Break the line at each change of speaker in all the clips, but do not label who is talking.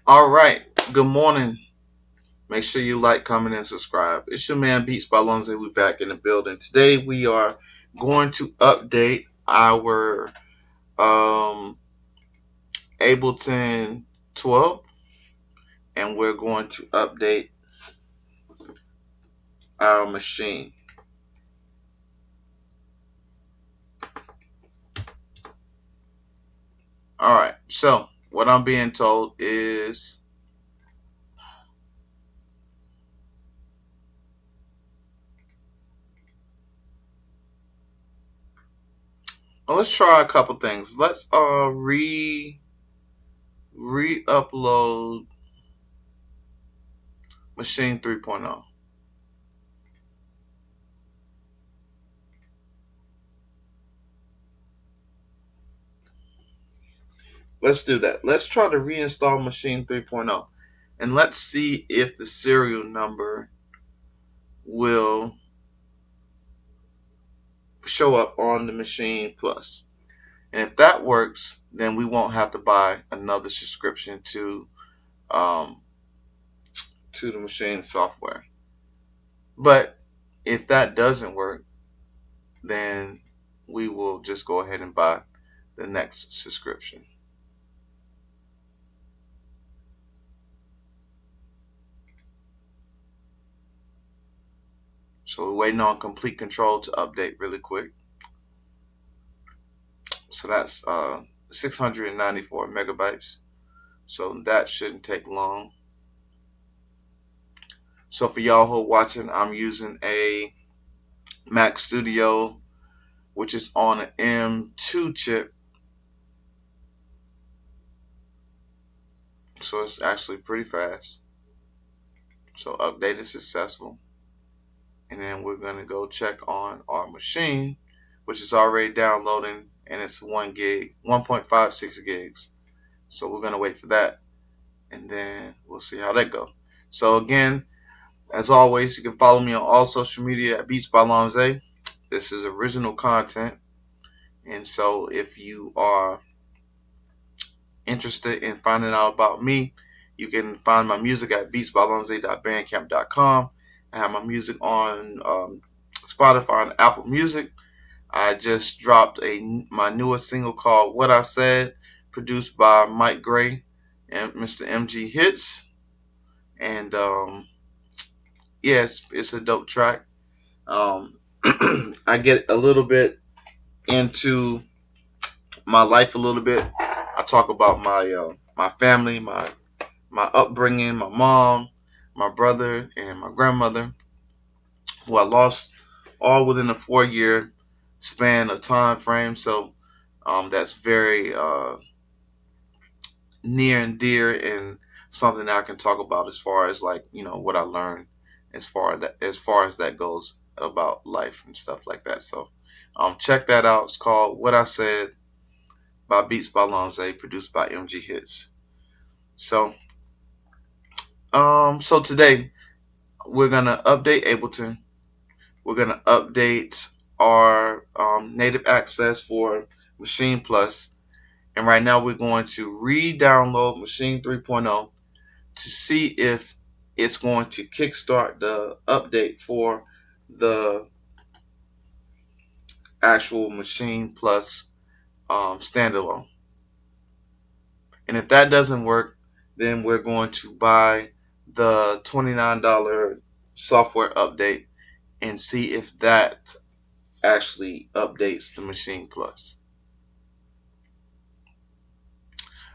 All right. Good morning. Make sure you like, comment, and subscribe. It's your man Beats by Lonze. We back in the building. Today we are going to update our um, Ableton 12, and we're going to update our Maschine. All right. So what I'm being told is let's try a couple things. Let's re-upload Maschine 3.0. Let's do that. Let's try to reinstall Maschine 3.0. And let's see if the serial number will show up on the Maschine Plus. And if that works, then we won't have to buy another subscription um, to the Maschine software. But if that doesn't work, then we will just go ahead and buy the next subscription. So we're waiting on Complete Control to update really quick. So that's 694 megabytes. So that shouldn't take long. So for y'all who are watching, I'm using a Mac Studio, which is on an M2 chip. So it's actually pretty fast. So update is successful. And then we're going to go check on our Maschine, which is already downloading, and it's 1 gig, 1.56 gigs. So we're going to wait for that, and then we'll see how that goes. So again, as always, you can follow me on all social media at Beats by Lonze. This is original content, and so if you are interested in finding out about me, you can find my music at beatsbylonze.bandcamp.com. I have my music on Spotify and Apple Music. I just dropped my newest single called What I Said, produced by Mike Gray and Mr. MG Hits. And yes, it's a dope track. I get a little bit into my life a little bit. I talk about my family, my upbringing, my mom, my brother, and my grandmother, who I lost all within a 4-year span of time frame. So that's very near and dear, and something that I can talk about as far as what I learned as far as that goes about life and stuff like that. So check that out. It's called What I Said by Beats by Lonze, produced by MG Hits. So today we're gonna update Ableton. We're gonna update our native access for Maschine Plus, and right now we're going to re-download Maschine 3.0 to see if it's going to kickstart the update for the actual Maschine Plus standalone. And if that doesn't work, then we're going to buy the $29 software update and see if that actually updates the Maschine Plus.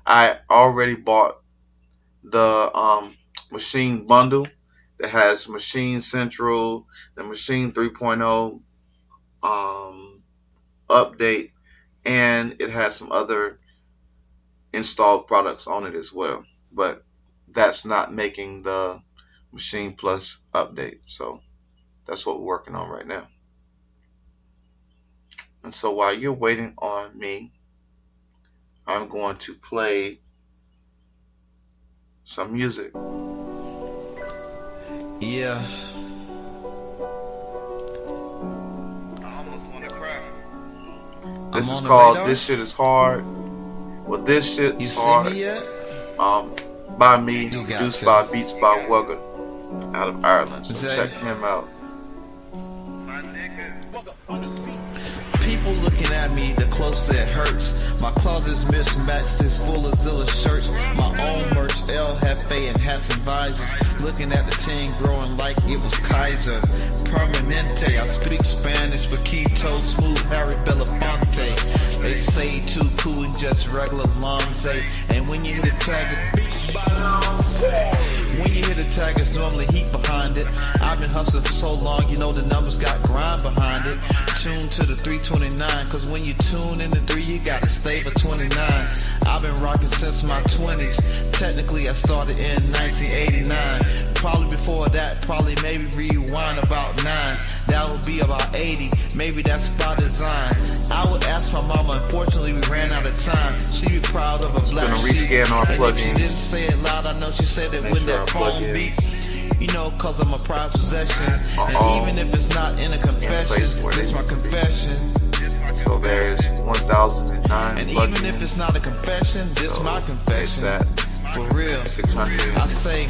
I already bought the Maschine bundle that has Maschine Central, the Maschine 3.0 update, and it has some other installed products on it as well. But that's not making the Maschine Plus update. So that's what we're working on right now. And so while you're waiting on me, I'm going to play some music.
Yeah.
I almost want to cry. This is called This Shit Is Hard. Well, this shit is hard. by me, produced by Beats by Wugger out of Ireland. So check him out.
People looking at me, the closer it hurts. My closet's mismatched, it's full of Zilla shirts. My own merch, El Jefe and hats and visors. Looking at the team growing like it was Kaiser. Permanente, I speak Spanish, Vaquito, smooth Harry Belafonte. They say too cool and just regular Lonze. And when you hit a tag, it's normally heat behind it. I've been hustling for so long, you know the numbers got grind behind it. Tune to the 329, cause when you tune in the 3, you gotta stay for 29. I've been rocking since my 20s. Technically, I started in 1989. Probably before that, probably maybe rewind about 9. That would be about 80, maybe that's by design. I would ask my mama, unfortunately we ran out of time. She be proud of a black sheep. And if she didn't say it loud, I know she said it when that poem beat. You know, cause I'm a prized possession. And even if it's not in a confession, it's my confession.
So there's 1009.
And even if it's not a confession, this so my confession. For real.
600.
I say,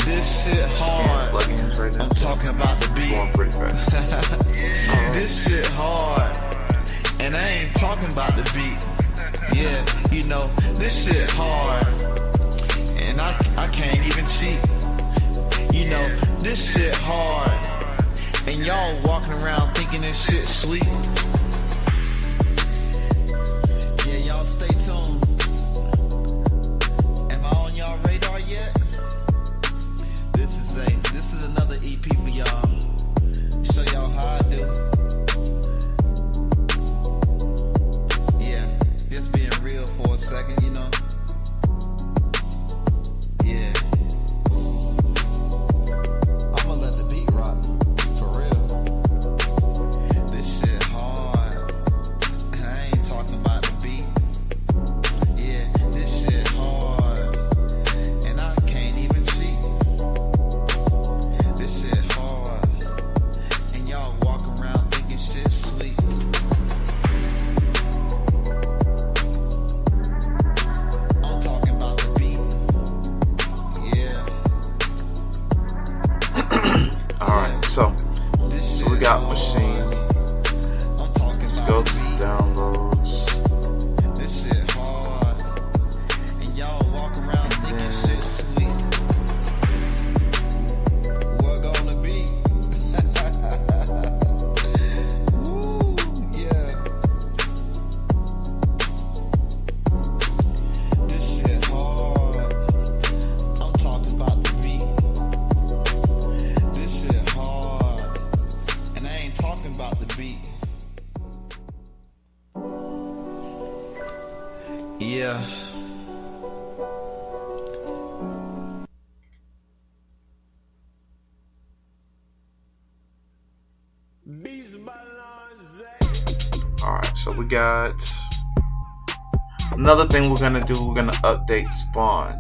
this shit hard. Right, I'm talking about the beat.
Going pretty fast.
This shit hard. And I ain't talking about the beat. Yeah, you know, this shit hard. And I can't even cheat. You know, this shit hard. And y'all walking around thinking this shit sweet. Yeah, y'all stay tuned. Am I on y'all radar yet? This is another EP for y'all. Show y'all how I do. Yeah, just being real for a second, you know. Yeah.
So we got Maschine. Let's go to downloads.
This shit hard. And y'all walk around thinking shit sweet. What gonna be? Woo, yeah. This shit hard. I'm talking about the beat. This shit hard. And I ain't talking about the beat. Yeah.
Alright, so we got another thing we're gonna do. We're gonna update Spawn,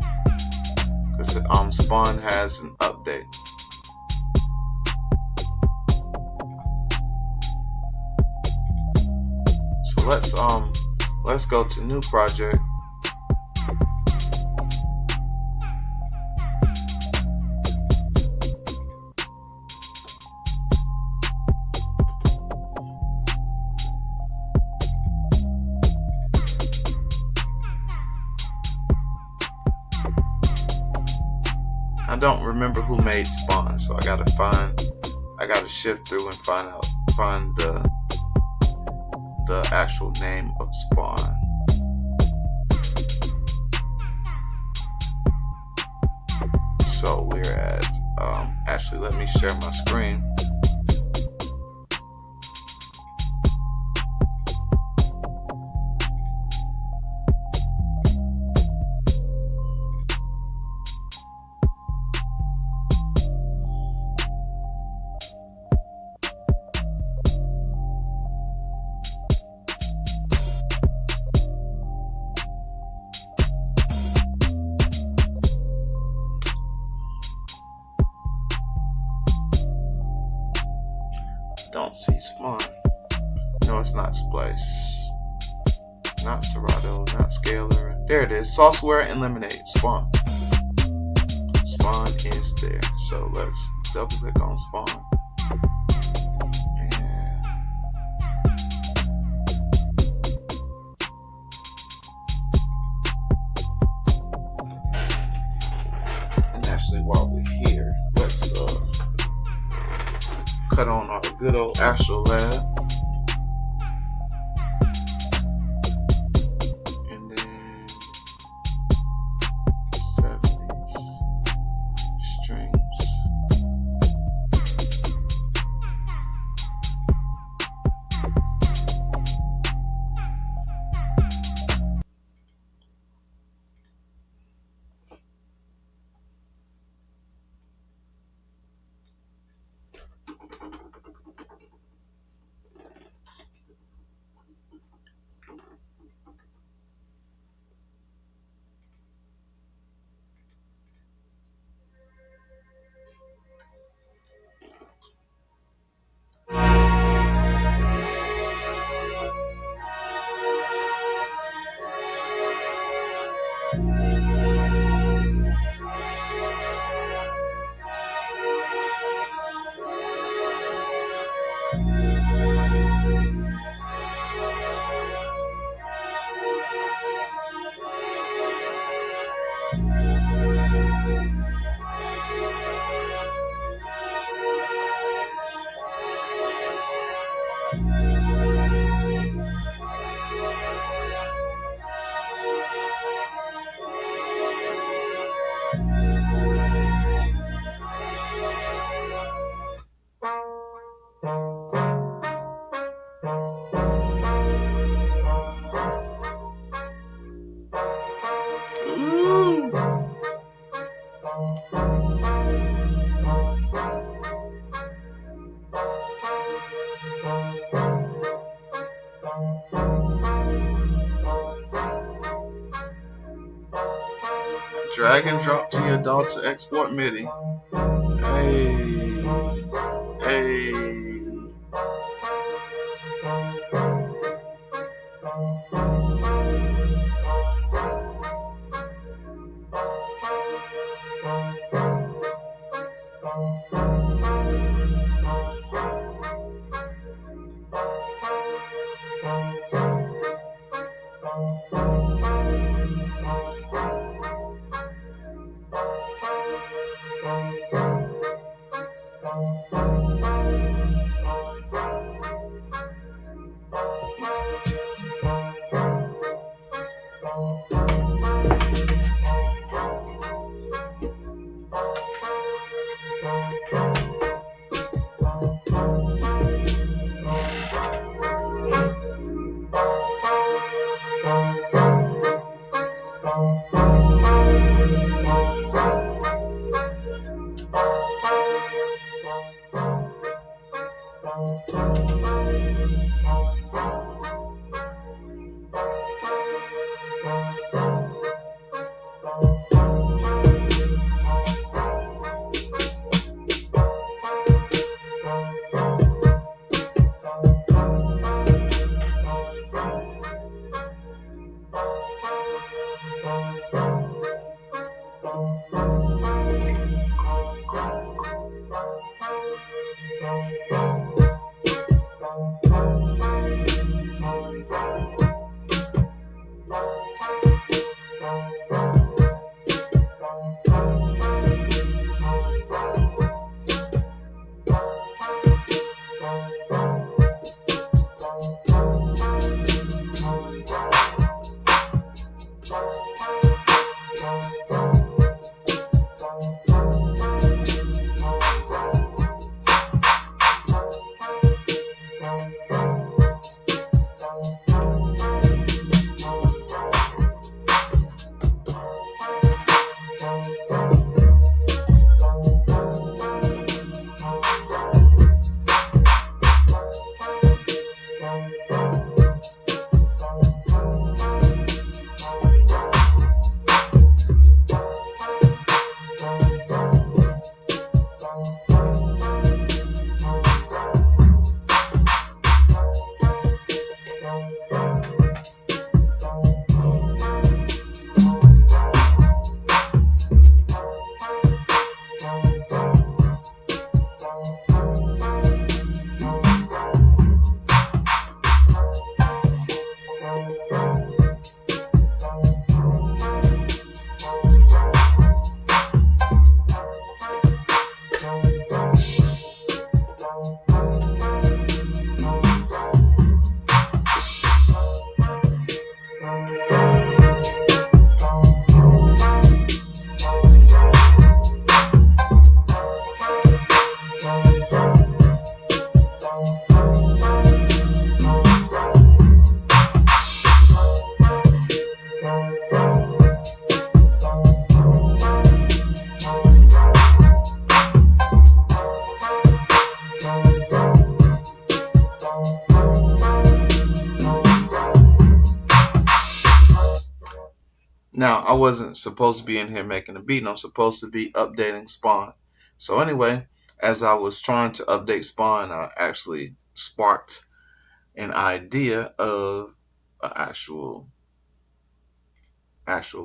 because Spawn has an update. So let's go to new project. I don't remember who made Spawn, so I gotta shift through and find the actual name of Spawn. So we're at actually, let me share my screen. Don't see Spawn. No, it's not Splice. Not Serato. Not Scalar. There it is. Software and Lemonade. Spawn. spawn is there. So let's double click on spawn. And actually, while we're here, let's cut on our good old Astro Lab. And then 70s strings. Drag and drop to your DAW to export MIDI. Hey, hey. Now, I wasn't supposed to be in here making a beat. I'm supposed to be updating Spawn. So anyway, as I was trying to update Spawn, I actually sparked an idea of an actual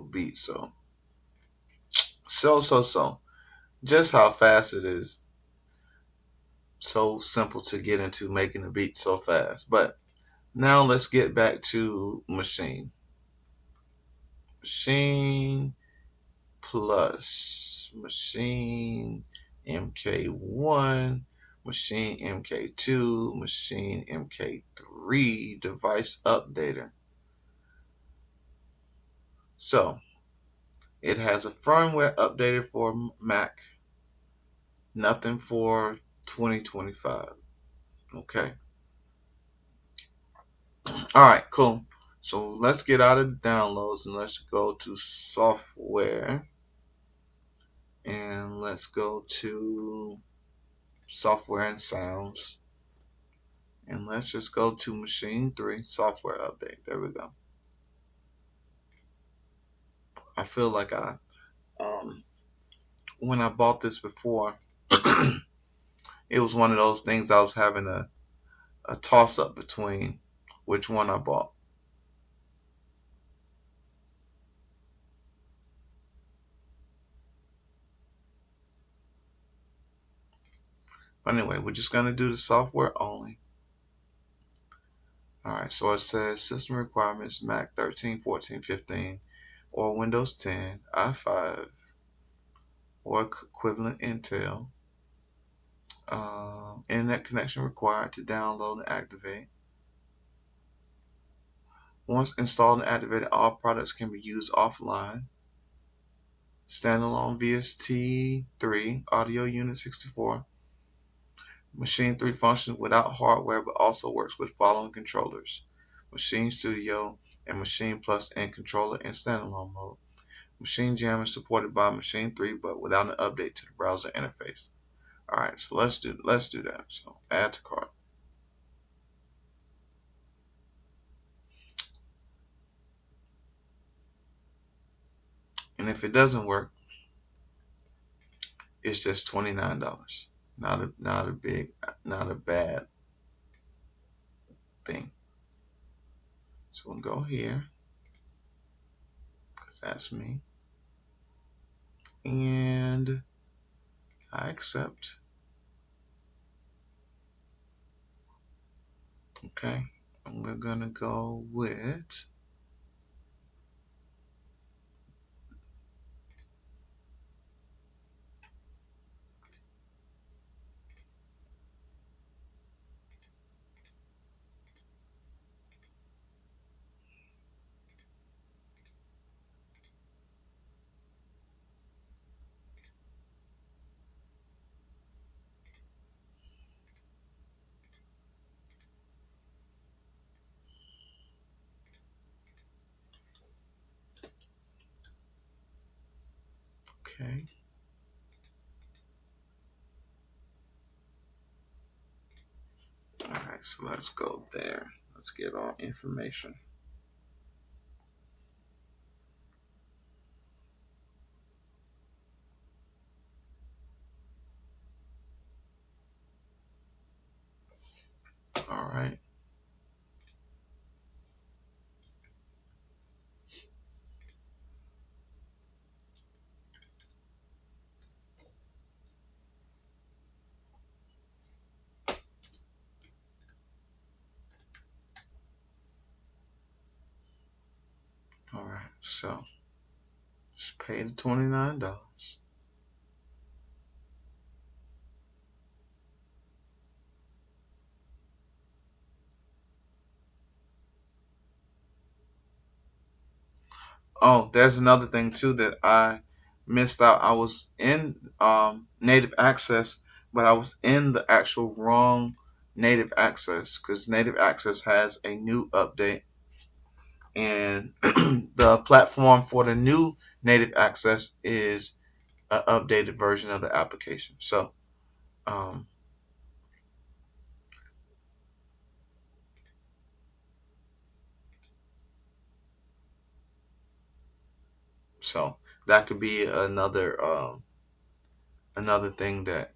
beat. So just how fast it is. So simple to get into making a beat so fast. But now let's get back to Maschine. Maschine plus Maschine MK1, Maschine MK2, Maschine MK3 device updater. So it has a firmware updated for Mac, nothing for 2025. Okay. All right, cool. So let's get out of the downloads and let's go to software. And let's go to software and sounds. And let's just go to Maschine 3 software update. There we go. I feel like when I bought this before, it was one of those things I was having a toss up between which one I bought. But anyway, we're just going to do the software only. All right, so it says system requirements Mac 13, 14, 15, or Windows 10, i5, or equivalent Intel. Internet connection required to download and activate. Once installed and activated, all products can be used offline. Standalone VST3 audio unit 64. Maschine 3 functions without hardware but also works with following controllers: Maschine Studio and Maschine Plus and controller in standalone mode. Maschine Jam is supported by Maschine 3 but without an update to the browser interface. Alright, so let's do that. So add to cart. And if it doesn't work, it's just $29. Not a bad thing. So we'll go here, because that's me. And I accept. Okay. And we're gonna go with okay. Alright, so let's go there. Let's get our information. Alright. So just pay the $29. Oh, there's another thing too that I missed out. I was in native access, but I was in the actual wrong native access because native access has a new update, and the platform for the new native access is an updated version of the application. Um, so that could be another thing that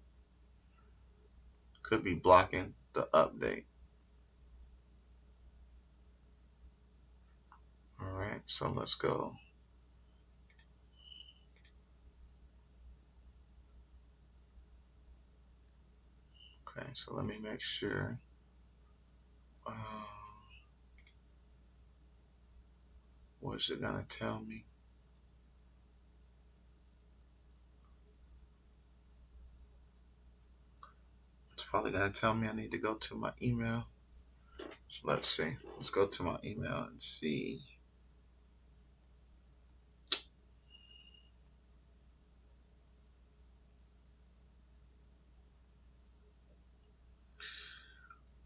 could be blocking the update. All right, so let's go. Okay, so let me make sure. Uh, what is it gonna tell me? It's probably gonna tell me I need to go to my email. So let's see. Let's go to my email and see.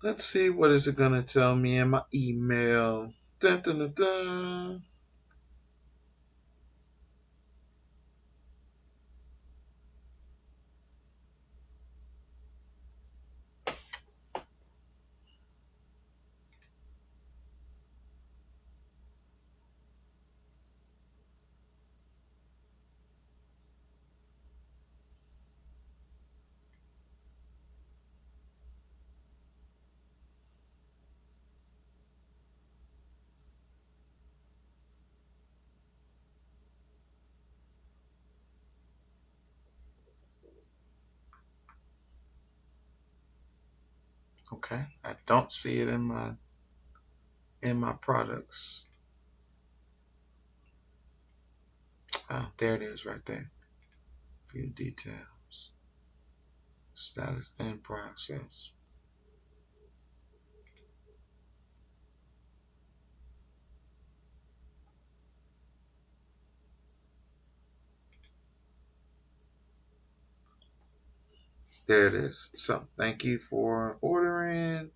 Let's see what is it gonna tell me in my email. Dun, dun, dun, dun. Okay, I don't see it in my products. Ah, there it is right there. View details, status and process. There it is. So thank you for ordering.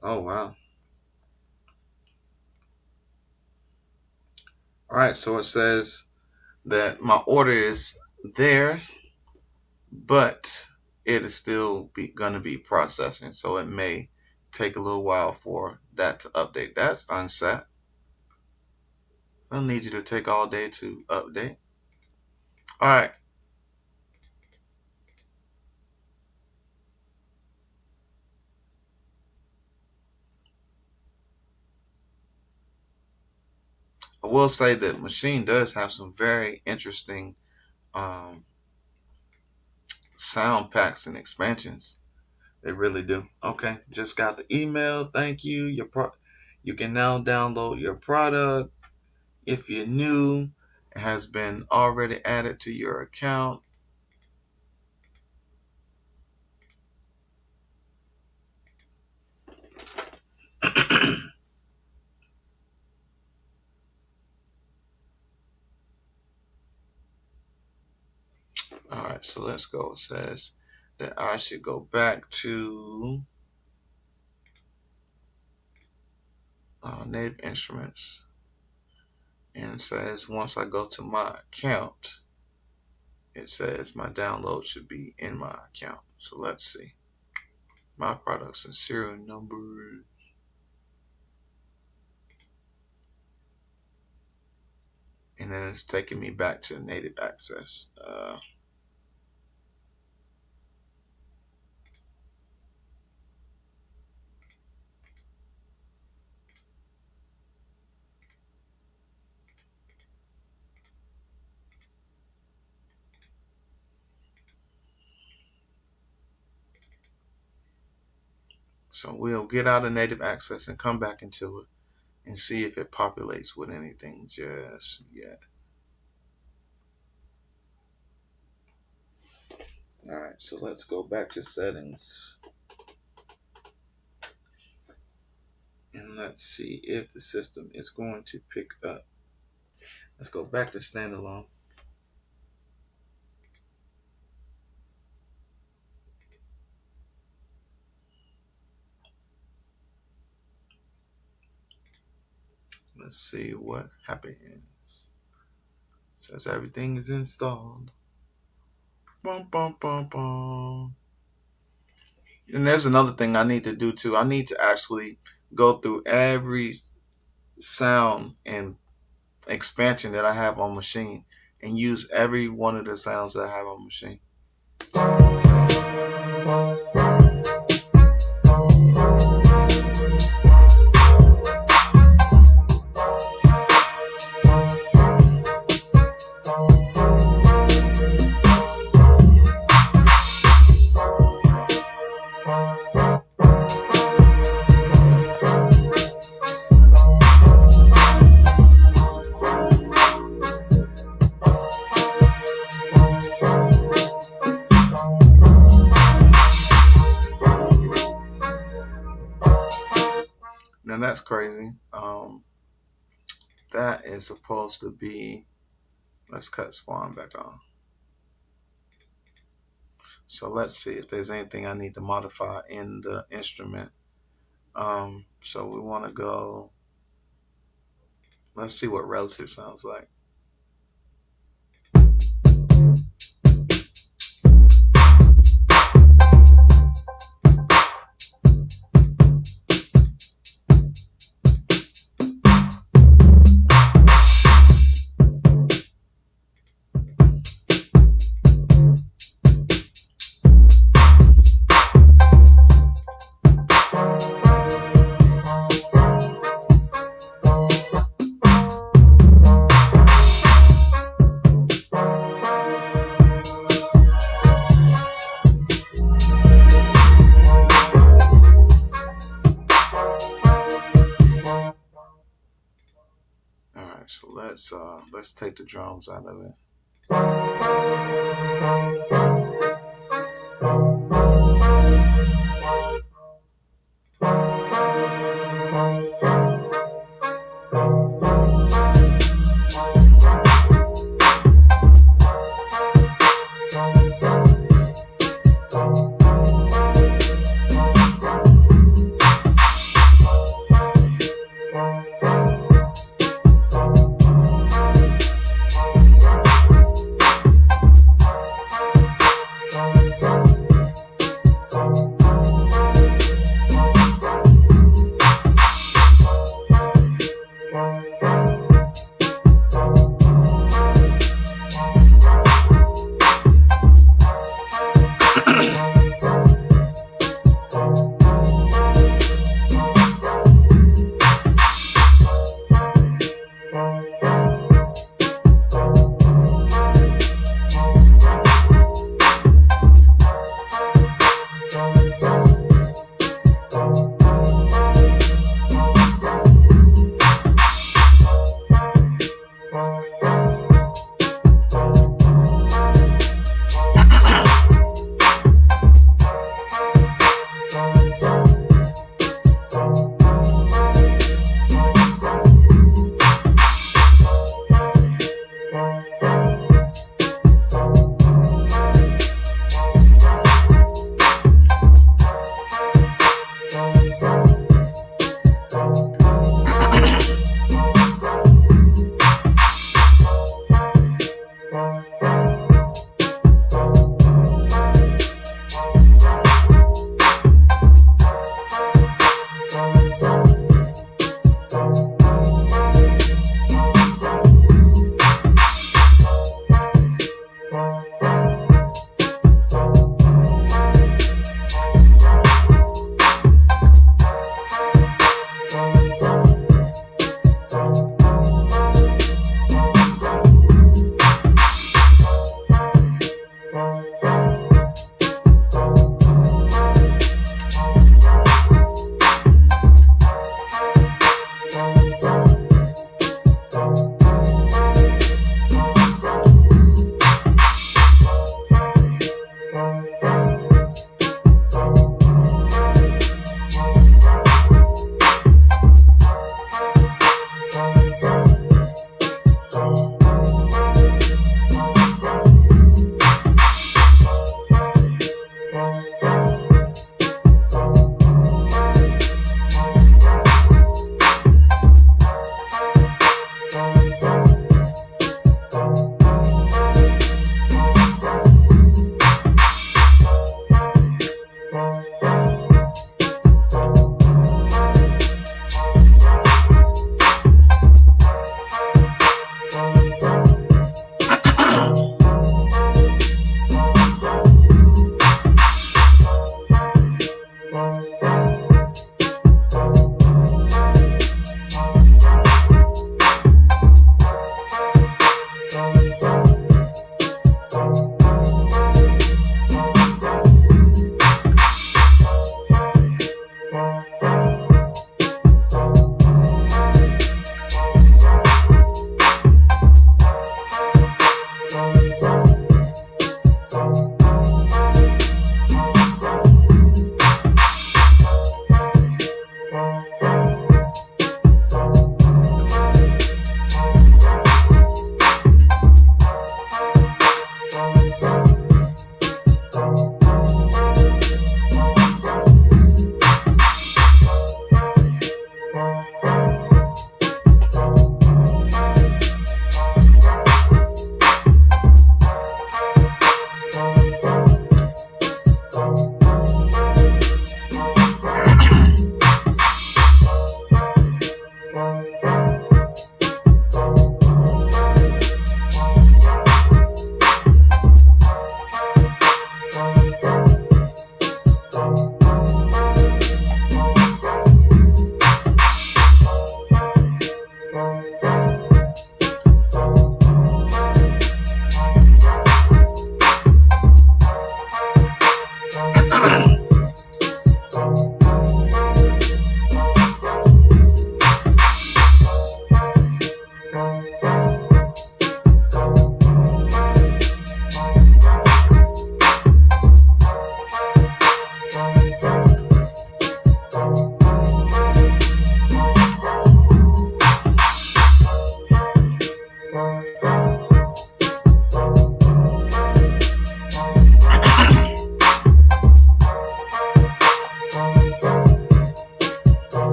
Oh wow. All right, so it says that my order is there, but it is still going to be processing. So it may take a little while for that to update. That's unset. I don't need you to take all day to update. All right. I will say that Maschine does have some very interesting um, sound packs and expansions. They really do. Okay, just got the email. Thank you. You can now download your product. If you're new, it has been already added to your account. All right, so let's go. It says that I should go back to Native Instruments, and it says once I go to my account, it says my download should be in my account. So let's see. My products and serial numbers. And then it's taking me back to native access. So we'll get out of native access and come back into it and see if it populates with anything just yet. All right, so let's go back to settings. And let's see if the system is going to pick up. Let's go back to standalone. Let's see what happens. It says everything is installed. Bum, bum, bum, bum. And there's another thing I need to do too. I need to actually go through every sound and expansion that I have on Maschine and use every one of the sounds that I have on Maschine. Now that's crazy. That is supposed to be, let's cut spawn back on. So let's see if there's anything I need to modify in the instrument. So we want to go, let's see what relative sounds like. So let's take the drums out of it.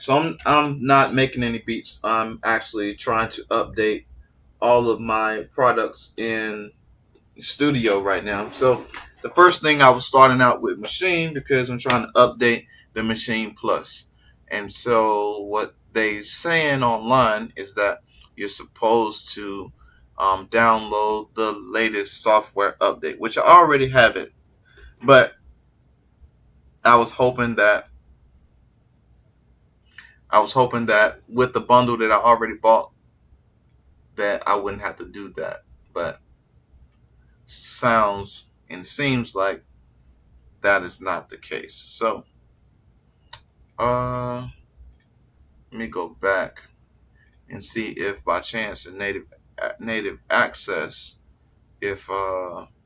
So I'm not making any beats. I'm actually trying to update all of my products in studio right now. So the first thing I was starting out with Maschine because I'm trying to update the Maschine Plus. And so what they saying online is that you're supposed to download the latest software update, which I already have it. But I was hoping that with the bundle that I already bought, that I wouldn't have to do that. But sounds and seems like that is not the case. So let me go back and see if by chance in native access if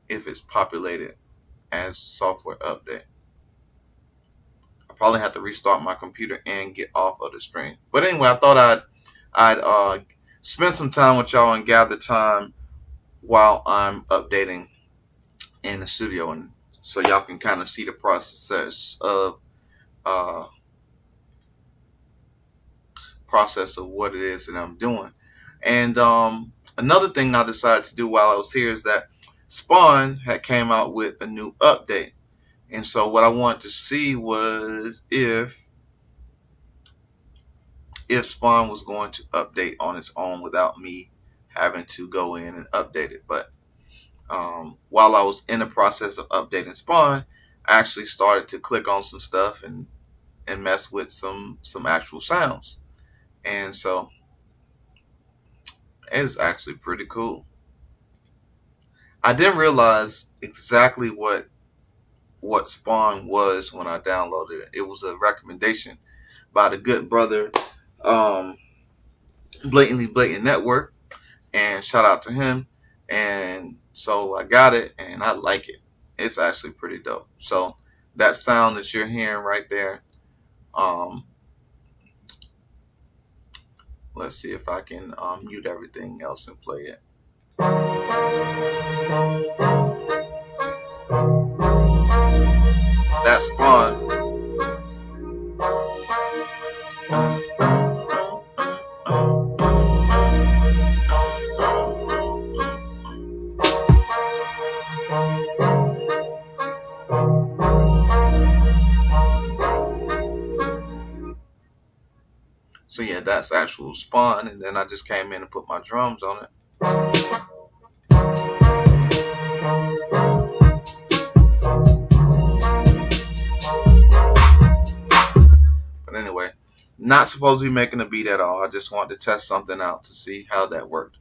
it's populated as software update. I probably have to restart my computer and get off of the screen. But anyway, I thought I'd spend some time with y'all and gather time while I'm updating in the studio, and so y'all can kind of see the uh, process of what it is that I'm doing. And another thing I decided to do while I was here is that Spawn had came out with a new update, and so what I wanted to see was if Spawn was going to update on its own without me having to go in and update it. But while I was in the process of updating Spawn, I actually started to click on some stuff and mess with some actual sounds. And so it is actually pretty cool. I didn't realize exactly what Spawn was when I downloaded it. It was a recommendation by the good brother, um, Blatantly Blatant Network, and shout out to him. And so I got it, and I like it. It's actually pretty dope. So that sound that you're hearing right there, um, let's see if I can mute everything else and play it. That's Spawn. So yeah, that's actual Spawn, and then I just came in and put my drums on it. But anyway, not supposed to be making a beat at all. I just wanted to test something out to see how that worked.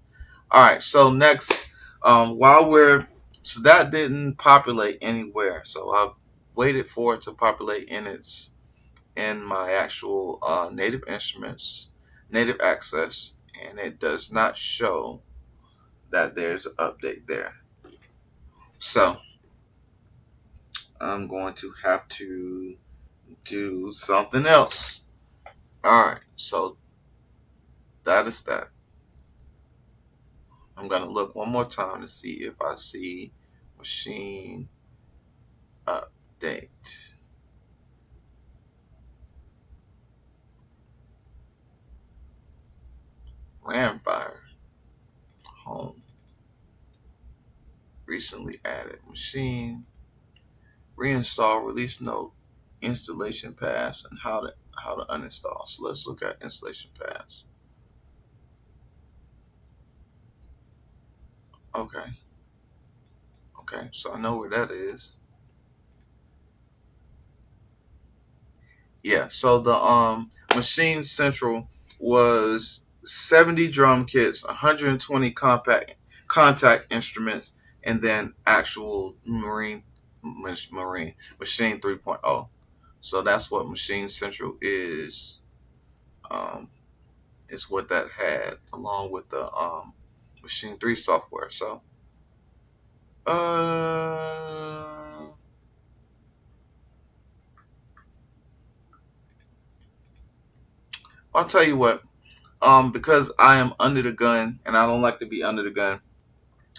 All right, so next, so that didn't populate anywhere. So I waited for it to populate in my actual native instruments, native access, and it does not show that there's an update there. So I'm going to have to do something else. All right, so that is that. I'm going to look one more time to see if I see Maschine update. Ramfire home. Recently added Maschine. Reinstall release note, installation pass, and how to uninstall. So let's look at installation pass. Okay. Okay, so I know where that is. Yeah, so the Maschine Central was 70 drum kits, 120 contact instruments, and then actual Maschine 3.0. So that's what Maschine Central is. Um, is what that had along with the Maschine 3 software. So uh I'll tell you what, because I am under the gun and I don't like to be under the gun,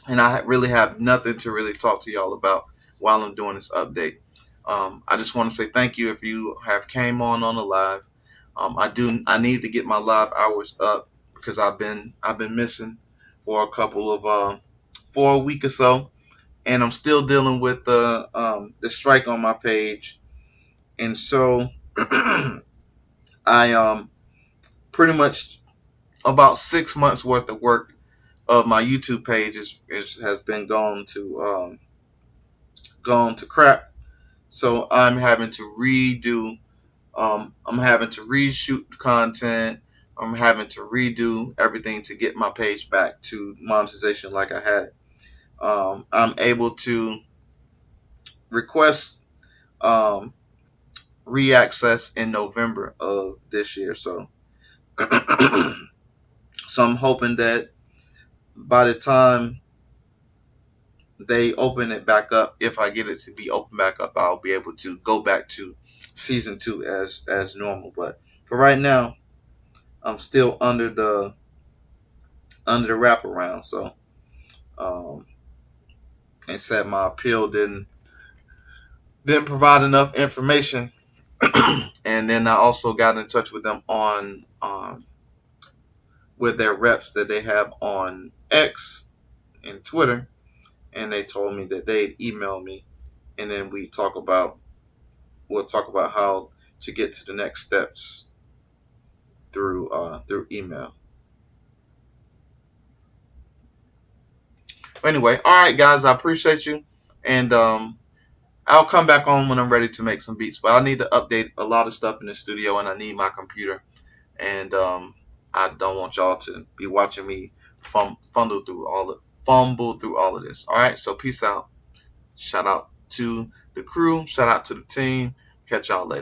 and I really have nothing to really talk to y'all about while I'm doing this update. I just want to say thank you if you have came on the live. I need to get my live hours up because I've been missing for a couple of for a week or so, and I'm still dealing with the strike on my page, and so I pretty much about 6 months worth of work of my YouTube page has been gone to crap. So I'm having to reshoot the content. I'm having to redo everything to get my page back to monetization like I had. I'm able to request um, re-access in November of this year. So, so I'm hoping that by the time they open it back up, if I get it to be open back up, I'll be able to go back to season two as normal. But for right now, I'm still under the wraparound. So um, they said my appeal didn't provide enough information, and then I also got in touch with them on with their reps that they have on X and Twitter, and they told me that they'd email me, and then we'll talk about how to get to the next steps through email. Anyway, all right, guys, I appreciate you, and I'll come back on when I'm ready to make some beats. But I need to update a lot of stuff in the studio, and I need my computer, and I don't want y'all to be watching me fumble through all of this. All right, so peace out. Shout out to the crew. Shout out to the team. Catch y'all later.